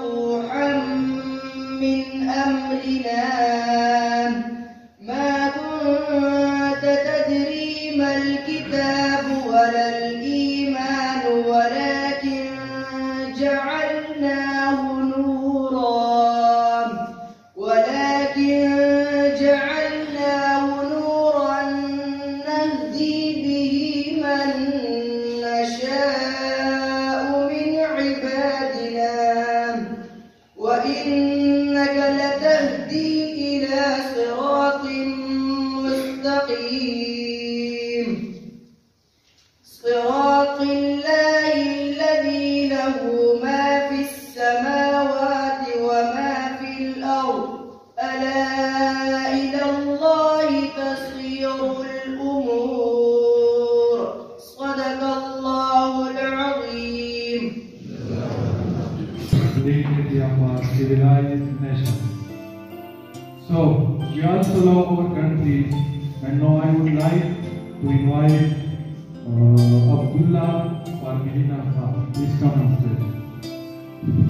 روحا من أمرنا ما كنت تدري ما الكتاب ولا الإيمان ولكن جعلناه نورا نهدي به من نشاء من عبادنا وإنك لتهدي إلى صراط مستقيم صراط الله الذي له ما في السماوات وما في الأرض ألا إلى الله تصير الأمور صدق الله العظيم. Civilized nation. So, you also know our country, and now I would like to invite Abdullah or Medina Khan. Please come on stage.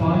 5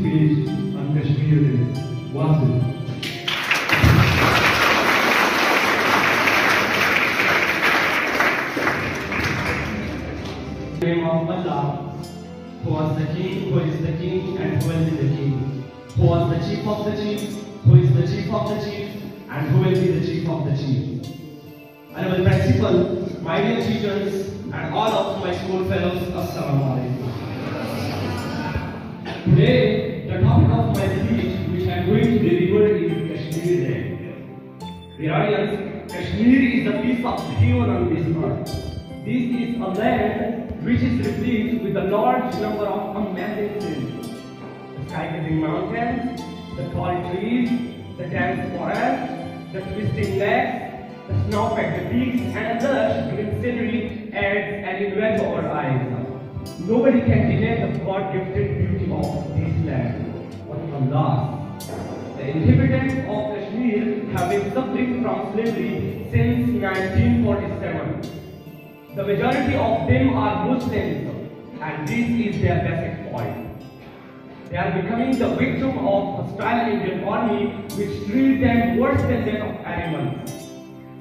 speech on Kashmir is Wasil. Name of Allah, who was the king, who is the king, and who will be the king, who was the chief of the chief, who is the chief of the chief, and who will be the chief of the chief. Honorable Principal, my dear teachers, and all of my school fellows, Assalamu alaikum. Today, the topic of my speech, which I am going to deliver, is Kashmir Day. Iranians, Kashmir is a piece of heaven on this earth. This is a land which is replete with a large number of amazing scenes. The sky-gazing mountains, the tall trees, the dense forest, the twisting lakes, the snow-packed peaks, and the lush green scenery adds an invention to our eyes. Nobody can deny the God-gifted beauty of this land. But alas, the inhabitants of Kashmir have been suffering from slavery since 1947. The majority of them are Muslims, and this is their basic point. They are becoming the victim of hostile Indian army, which treat them worse than that of animals.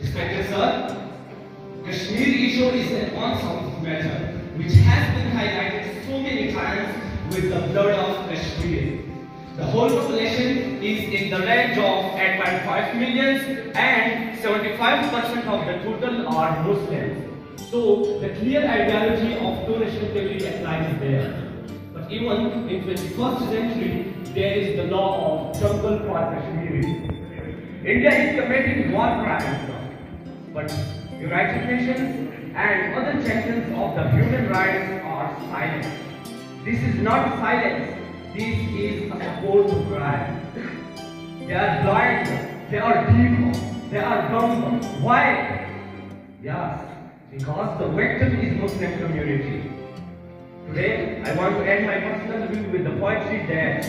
Respected sir, Kashmir issue is an unsolved matter which has been highlighted so many times with the blood of Kashmir. The whole population is in the range of 8.5 million and 75% of the total are Muslims. So the clear ideology of two-nation theory applies there. But even in 21st century, there is the law of jungle for Kashmiris. India is committing war crimes, but United Nations and other champions of the human rights are silent. This is not silence. This is a support to crime. They are blind, they are deaf, they are dumb. Why? Yes, because the victim is Muslim community. Today, I want to end my personal view with the poetry that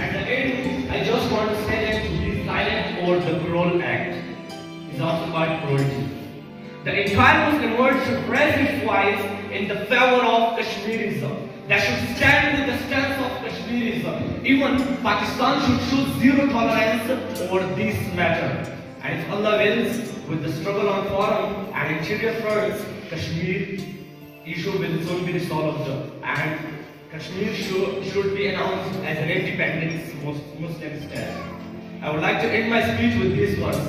At the end, I just want to say that to be silent over the Cruel Act is also quite cruelty. The entire Muslim world should raise its voice in the favor of Kashmirism. They should stand with the stance of Kashmirism. Even Pakistan should show zero tolerance over this matter. And if Allah wills, with the struggle on foreign and interior fronts, Kashmir issue will soon be resolved, and Kashmir should be announced as an independent Muslim state. I would like to end my speech with this verse.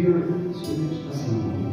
Dear students, Assalamualaikum.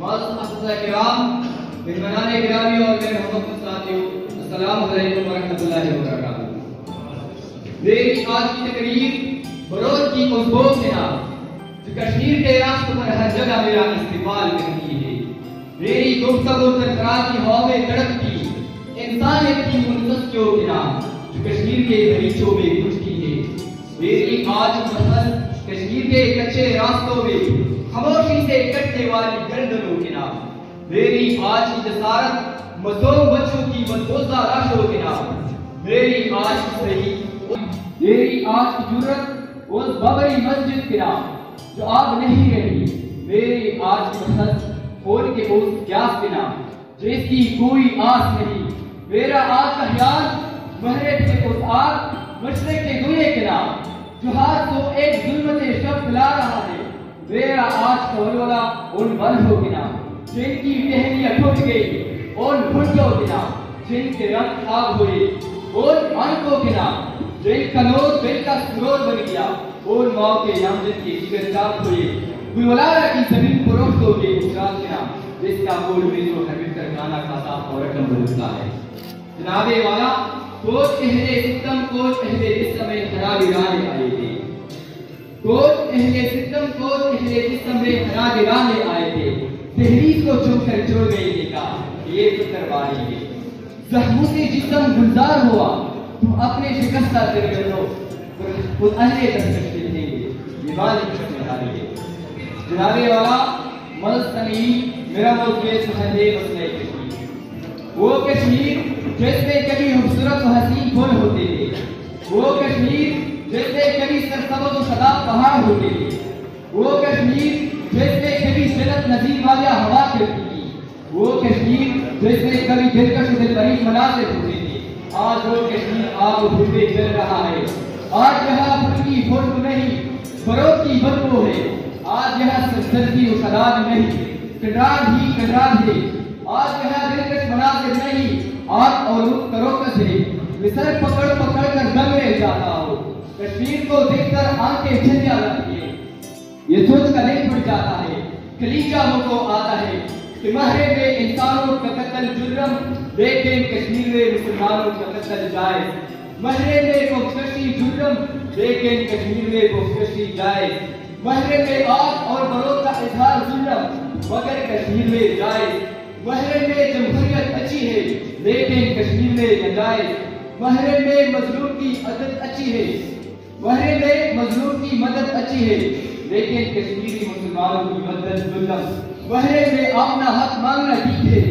کرام، مہمانان گرامی اور میرے محبت ساتھیوں، السلام علیکم ورحمۃ اللہ وبرکاتہ۔ میری آج کی تقریر بروز کی اس بوجھ سے جو کشمیر کے راستوں پر ہر جگہ میرا استقبال کرتی ہے۔ میری گفتگو سرفراز کی ہوا میں تڑپتی انسانیت کی منتسکیوں کے نام جو کشمیر کے بغیچوں میں گھستی ہے۔ میری آج محل کشمیر کے کچے راستوں میں خاموشی سے کٹنے والی گردنوں کے نام، میری آج کی جسارت مظلوم بچوں کی مدبوزہ لاشوں کے نام، میری آج کی صحیح، میری آج کی جرت اس بابری مسجد کے نام جو آب نہیں رہی، میری آج کی محنت خون کے اس پیاس کے نام جس کی کوئی آس نہیں، میرا آج کا خیال مہرب کے اس آگ مشرق کے گوئے کے نام جو ہاتھ کو ایک ظلمت شب پلا رہا ہے، میرا آج کا ولولہ ان بلہوں کے نام جن کی ٹہنیاں ٹوٹ گئی، ان بھٹوں کے نام جن کے رنگ خاک ہوئے، ان آنکھوں کے نام جن کا نور دل کا سرور بن گیا، ان ماؤں کے نام جن کے جگر چاک ہوئے، گلولارا کی زمین پروختوں کے اسرات کے نام جس کا بول میں جو حبیب کر گانا کھاتا اور رقم بلتا ہے۔ جناب والا کوچ اہل ستم کوچ اہل جسم میں خراب رانے آئے تھے، کوچ اہل ستم کوچ اہل جسم میں خراب رانے آئے تھے، تحریک کو چھوڑ کر چھوڑ گئی نے کہا یہ فکر باری ہے، زخموں سے جسم گلزار ہوا تم اپنے شکستہ دل کر لو خود اہل دستش کے تھے یہ والی کشمیر آ رہی ہے۔ جناب والا ملستنی میرا موضوع سہدے مسئلہ کشمیر، وہ کشمیر جس میں کبھی خوبصورت و حسین پھول ہوتے تھے، وہ کشمیر جس میں کبھی سرسبز و شاداب پہاڑ ہوتے تھے، وہ کشمیر جس میں کبھی جنت نظیر والا ہوا چلتی تھی، وہ کشمیر جس میں کبھی دلکش و دلبریز مناظر ہوتے تھے، آج وہ کشمیر آگ و دھوئے جل رہا ہے، آج یہاں پھول کی خوشبو نہیں فروغ کی بدبو ہے، آج یہاں سرسبزی و شاداب نہیں کنڈران ہی کنڈران ہے، آج یہاں دلکش مناظر نہیں آگ اور کروکس ہے، مصر پکڑ پکڑ کر دم رہ جاتا ہو، کشمیر کو دیکھ کر آنکھیں جھنجھا لگتی ہے، یہ سوچ کر نہیں پڑ جاتا ہے، کلیجہ ہو کو آتا ہے کہ محرم میں انسانوں کا قتل جرم لیکن کشمیر میں مسلمانوں کا قتل جائز، محرم میں بخششی جرم لیکن کشمیر میں بخششی جائز، محرم میں آگ اور بروز کا اظہار ظلم مگر کشمیر میں جائز، محرم میں جمہوریت اچھی ہے لیکن کشمیر میں ناجائز، محرم میں مظلوم کی عدد اچھی ہے، محرم میں مظلوم کی مدد اچھی ہے لیکن کشمیری مسلمانوں کی مدد ظلم، محرم میں اپنا حق مانگنا ٹھیک ہے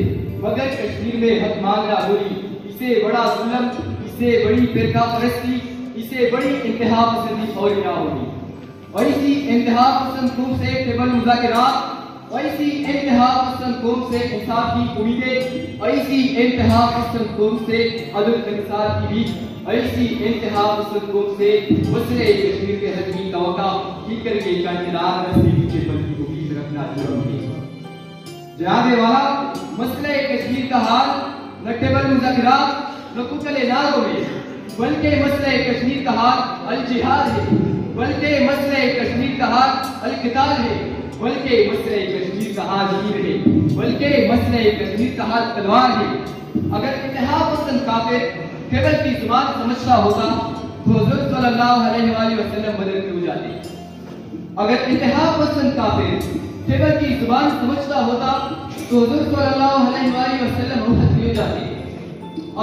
مگر کشمیر میں حق مانگنا بری، اسے بڑا ظلم، اسے بڑی فرقہ پرستی، اسے بڑی انتہا پسندی اور نہ ہوگی۔ ایسی انتہا پسند قوم سے ٹیبل مذاکرات، ایسی انتہا پسند قوم سے انصاف کی امیدیں، ایسی انتہا پسند قوم سے عدل انصاف کی بھی، ایسی انتہا پسند قوم سے مسئلہ کشمیر کے حل کی توقع کی کر کے کا انتظار نصیب کے بلکہ کو بھی رکھنا جرم ہے۔ جناب والا مسئلہ کشمیر کا حال نہ ٹیبل مذاکرات نہ کچلے ناروں میں بلکہ مسئلہ کشمیر کا حال الجہاد ہے، بلکہ مسئلہ کشمیر کا حال القتال ہے، بلکہ مسئلہ کشمیر کا حال تیر ہے، بلکہ مسئلہ کشمیر کا حال تلوار ہے۔ اگر انتہا پسند کافر ٹیبل کی زبان سمجھتا ہوتا تو حضور صلی اللہ علیہ وآلہ وسلم بدلتے ہو جاتے، اگر انتہا پسند کافر ٹیبل کی زبان سمجھتا ہوتا تو حضور صلی اللہ علیہ وآلہ وسلم رخصت ہو جاتے،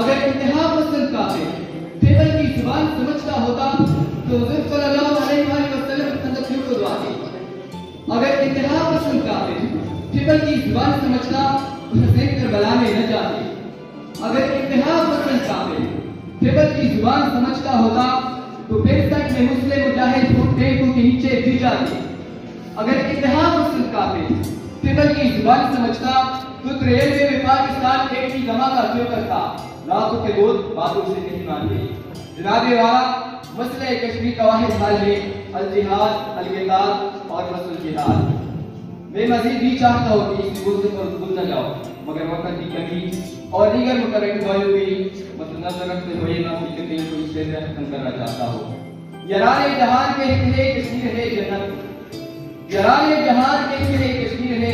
اگر انتہا پسند کافر ٹیبل کی زبان سمجھتا ہوتا تو حضور صلی اللہ علیہ وآلہ وسلم خندق کیوں کھدواتے، اگر انتہا پسند کافر ٹیبل کی زبان سمجھتا تو حسین کربلا میں نہ جاتے، اگر انتہا پسند کافر ٹیبل کی زبان سمجھتا ہوتا تو 65 میں مسلم مجاہد ٹینکوں کے نیچے گر جاتے، اگر انتہا پسند کافر ٹیبل کی زبان سمجھتا تو ریلوے میں پاکستان ایک ہی دھماکہ کیوں کرتا، راتوں کے بود باتوں سے نہیں مانتے۔ جناب والا مسئلہ کشمیر کا واحد حل ہے الجہاد، القتال اور مسئلہ الجہاد۔ میں مزید بھی چاہتا ہوں کہ اس موضوع پر گفتگو نہ جاؤ مگر وقت کی کمی اور دیگر متعلق دعائیوں کی نظر رکھتے ہوئے میں اپنی تقریر کو اس سے ختم کرنا چاہتا ہوں۔ یاران جہان کہتے ہیں کشمیر ہے جنت، یاران جہان کہتے ہیں کشمیر ہے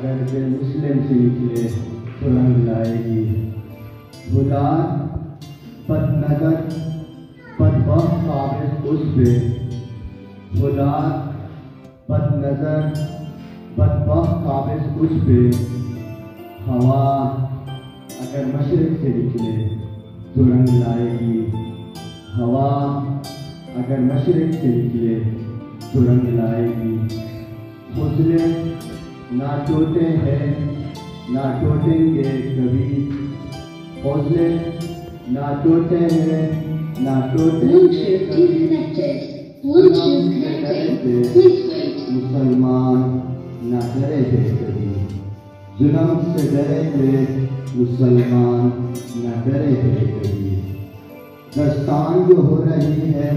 اگر دل مسلم سے نکلے تو رنگ لائے گی. فلان بد نظر بدبخت قابض اس پہ، فلان بد نظر بدبخت قابض اس پہ. ہوا اگر مشرق سے نکلے تو رنگ لائے گی. ہوا اگر مشرق سے نکلے تو رنگ لائے گی. حوصلے نہ ٹوٹے ہیں نہ ٹوٹیں گے کبھی. حوصلے نہ ٹوٹے ہیں نہ ٹوٹیں گے کبھی. مسلمان نہ ڈرے تھے کبھی. ظلم سے ڈرے تھے مسلمان نہ ڈرے تھے کبھی. دستان جو ہو رہی ہے،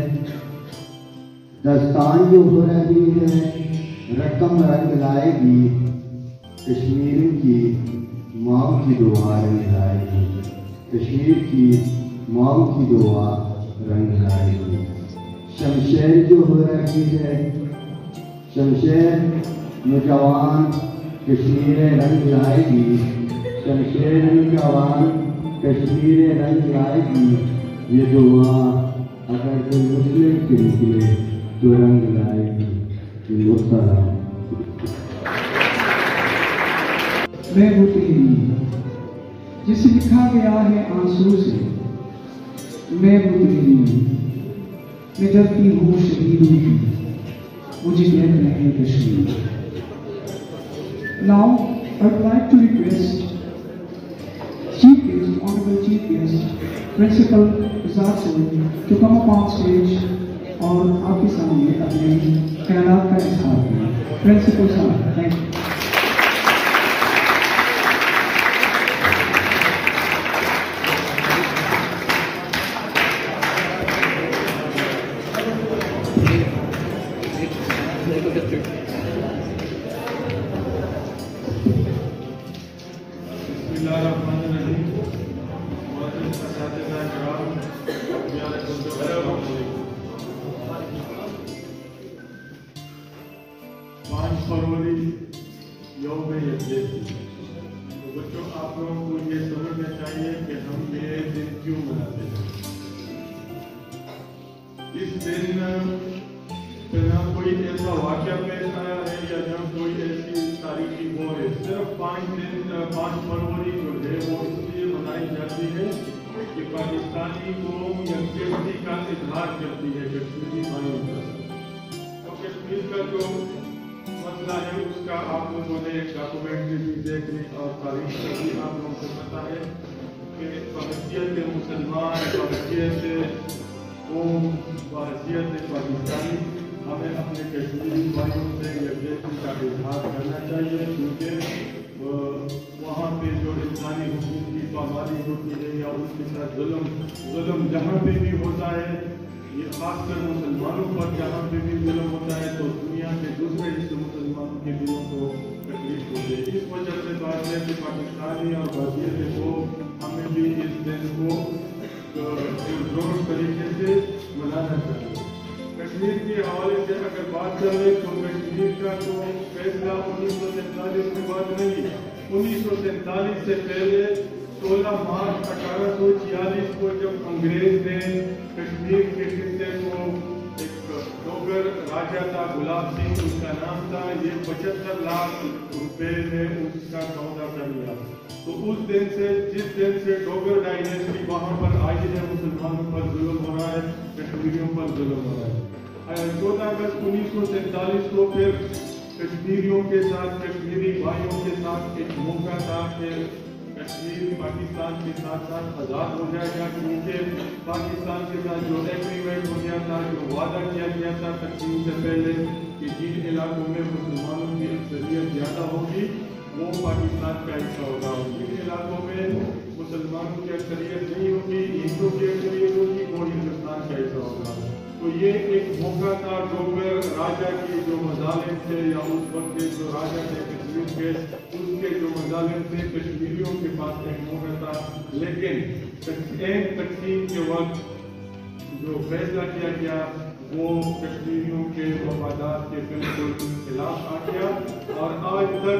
دستان جو ہو رہی ہے رقم رنگ لائے گی. کشمیر کی ماں کی دعا رنگ لائے گی. کشمیر کی ماں کی دعا رنگ لائے گی. شمشیر جو ہو رہی ہے، شمشیر نوجوان کشمیر رنگ لائے گی. شمشیر نوجوان کشمیر رنگ لائے گی. یہ دعا اگر کوئی مسلم سے نکلے تو رنگ لائے گی. السلام. میں وہ تیری جسے لکھا گیا ہے آنسو سے. میں وہ تیری میں ڈرتی ہوں شہیدوں کی، مجھے دیکھ رہے Kashmir. Now I would like to request Chief Guest, Honorable Chief Guest, Principal Azad Sir to come up on stage اور آپ کے سامنے اپنے خیالات کا اظہار کریں. Principal Sir, thank you. ہمیں اپنے کشمیری بھائیوں سے یکجہتی کا اظہار کرنا چاہیے، کیونکہ وہاں پہ جو انسانی حقوق کی پامالی ہوتی ہے یا اس کے ساتھ ظلم جہاں پہ بھی ہوتا ہے، یہ خاص کر مسلمانوں پر جہاں پہ بھی ظلم ہوتا ہے تو دنیا کے دوسرے حصے مسلمانوں کے دلوں کو تکلیف ہوتی ہے. اس وجہ سے بات ہے کہ پاکستانی اور بھارتیہ کو ہمیں بھی اس دن کو زور طریقے سے منانا چاہیے. کشمیر کے حوالے سے اگر بات کریں تو کشمیر کا تو فیصلہ 1947 کی بات نہیں. 1947 سے پہلے 16 مارچ 1846 کو جب انگریز نے کشمیر کے خطے کو ایک ڈوگر راجا تھا گلاب سنگھ اس کا نام تھا، یہ 75 لاکھ روپے میں اس کا سودا کر لیا. تو اس دن سے جس دن سے ڈوگر ڈائنیسٹی وہاں پر آئی ہے مسلمانوں پر ظلم ہو رہا ہے، کشمیریوں پر ظلم ہو رہا ہے. 14 اگست 1947 کو پھر کشمیریوں کے ساتھ کشمیری بھائیوں کے ساتھ ایک موقع تھا کہ کشمیر پاکستان کے ساتھ ساتھ آزاد ہو جائے گا، کیونکہ پاکستان کے ساتھ جو ایگریمنٹ ہو گیا تھا، جو وعدہ کیا گیا تھا تقسیم سے پہلے کہ جن علاقوں میں مسلمانوں کی اکثریت زیادہ ہوگی وہ پاکستان کا حصہ ہوگا، جن علاقوں میں مسلمانوں کی اکثریت نہیں ہوگی، ہندوؤں کی اکثریت ہوگی، وہ ہندوستان کا حصہ ہوگا. تو یہ ایک موقع تھا ڈوگر راجا کے جو مظالم تھے یا اس وقت کے جو راجا تھے کشمیر کے، اس کے جو مظالم تھے کشمیریوں کے پاس ایک موقع تھا. لیکن تقسیم کے وقت جو فیصلہ کیا گیا وہ کشمیریوں کے مفادات کے بالکل خلاف آ گیا، اور آج تک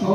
100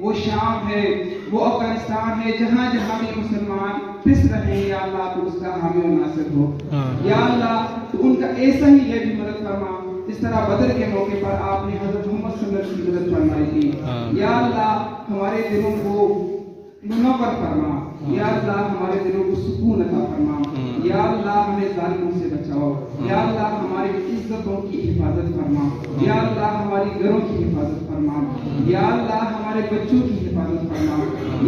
وہ شام ہے، وہ افغانستان ہے، جہاں جہاں بھی مسلمان پس رہے ہیں یا اللہ تو اس کا حامی و ناصر ہو یا اللہ، تو ان کا ایسا ہی یہ بھی مدد فرما اس طرح بدر کے موقع پر آپ نے حضرت محمد صلی اللہ علیہ وسلم کی مدد فرمائی تھی یا اللہ، ہمارے دلوں کو منور فرما یا اللہ، ہمارے دلوں کو سکون عطا فرما یا اللہ، ہمیں ظالموں سے بچاؤ یا اللہ، ہماری عزتوں کی حفاظت فرما یا اللہ، ہماری گھروں کی حفاظت فرما یا اللہ، ہمارے بچوں کی حفاظت فرما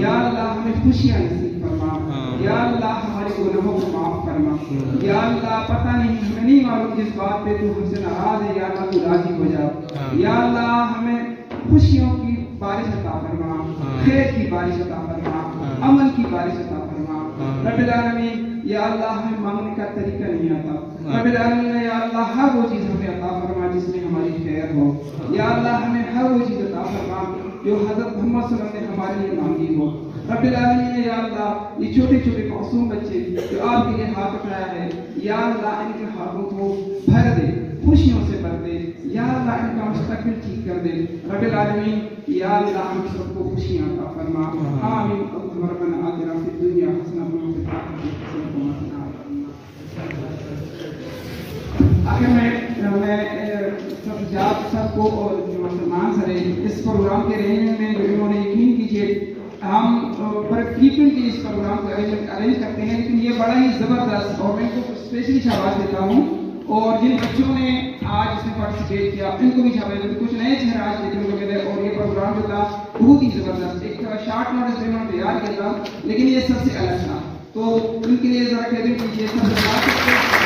یا اللہ، ہمیں خوشیاں نصیب فرما یا اللہ، ہمارے گناہوں کو معاف فرما یا اللہ، پتہ نہیں ہمیں نہیں معلوم جس بات پہ تو ہم سے ناراض ہے یا اللہ تو راضی ہو جا یا اللہ، ہمیں خوشیوں کی بارش عطا فرما، خیر کی بارش عطا فرما، عمل کی بارش عطا فرما رب العالمین یا اللہ، ہمیں مانگنے کا طریقہ نہیں آتا رب العالمین یا اللہ، ہر وہ چیز ہمیں عطا فرما جس میں ہماری خیر ہو یا اللہ، ہمیں ہر وہ چیز عطا فرما جو حضرت محمد صلی اللہ علیہ وسلم نے ہمارے لیے مانگی ہو رب العالمین یا اللہ، یہ چھوٹے چھوٹے معصوم بچے جو آپ کے لیے ہاتھ اٹھایا ہے یا اللہ، ان کے ہاتھوں کو بھر دے، خوشیوں سے بھر دے یا اللہ، ان کا مستقبل ٹھیک کر دے رب العالمین یا اللہ، ہم سب کو خوشیاں عطا فرما آمین ربنا آتنا فی الدنیا حسنۃ وفی الآخرۃ حسنۃ وقنا عذاب النار۔ آخر میں سب کو اور جو مسلمان سرے اس پروگرام کے رہنے میں جو انہوں نے یقین کیجیے، ہم فریکوینٹلی اس پروگرام کو ارینج کرتے ہیں، لیکن یہ بڑا ہی زبردست اور میں ان کو اسپیشلی شاباش دیتا ہوں، اور جن بچوں نے آج اس میں پارٹیسپیٹ کیا ان کو بھی شاباش دیتے، کچھ نئے چہرے آج دیکھنے کو ملے اور یہ پروگرام جو تھا بہت ہی زبردست، ایک شارٹ نوٹس میں انہوں نے تیار کیا تھا لیکن یہ سب سے الگ تھا، تو ان کے لیے ذرا کہہ دیں کہ یہ سب سے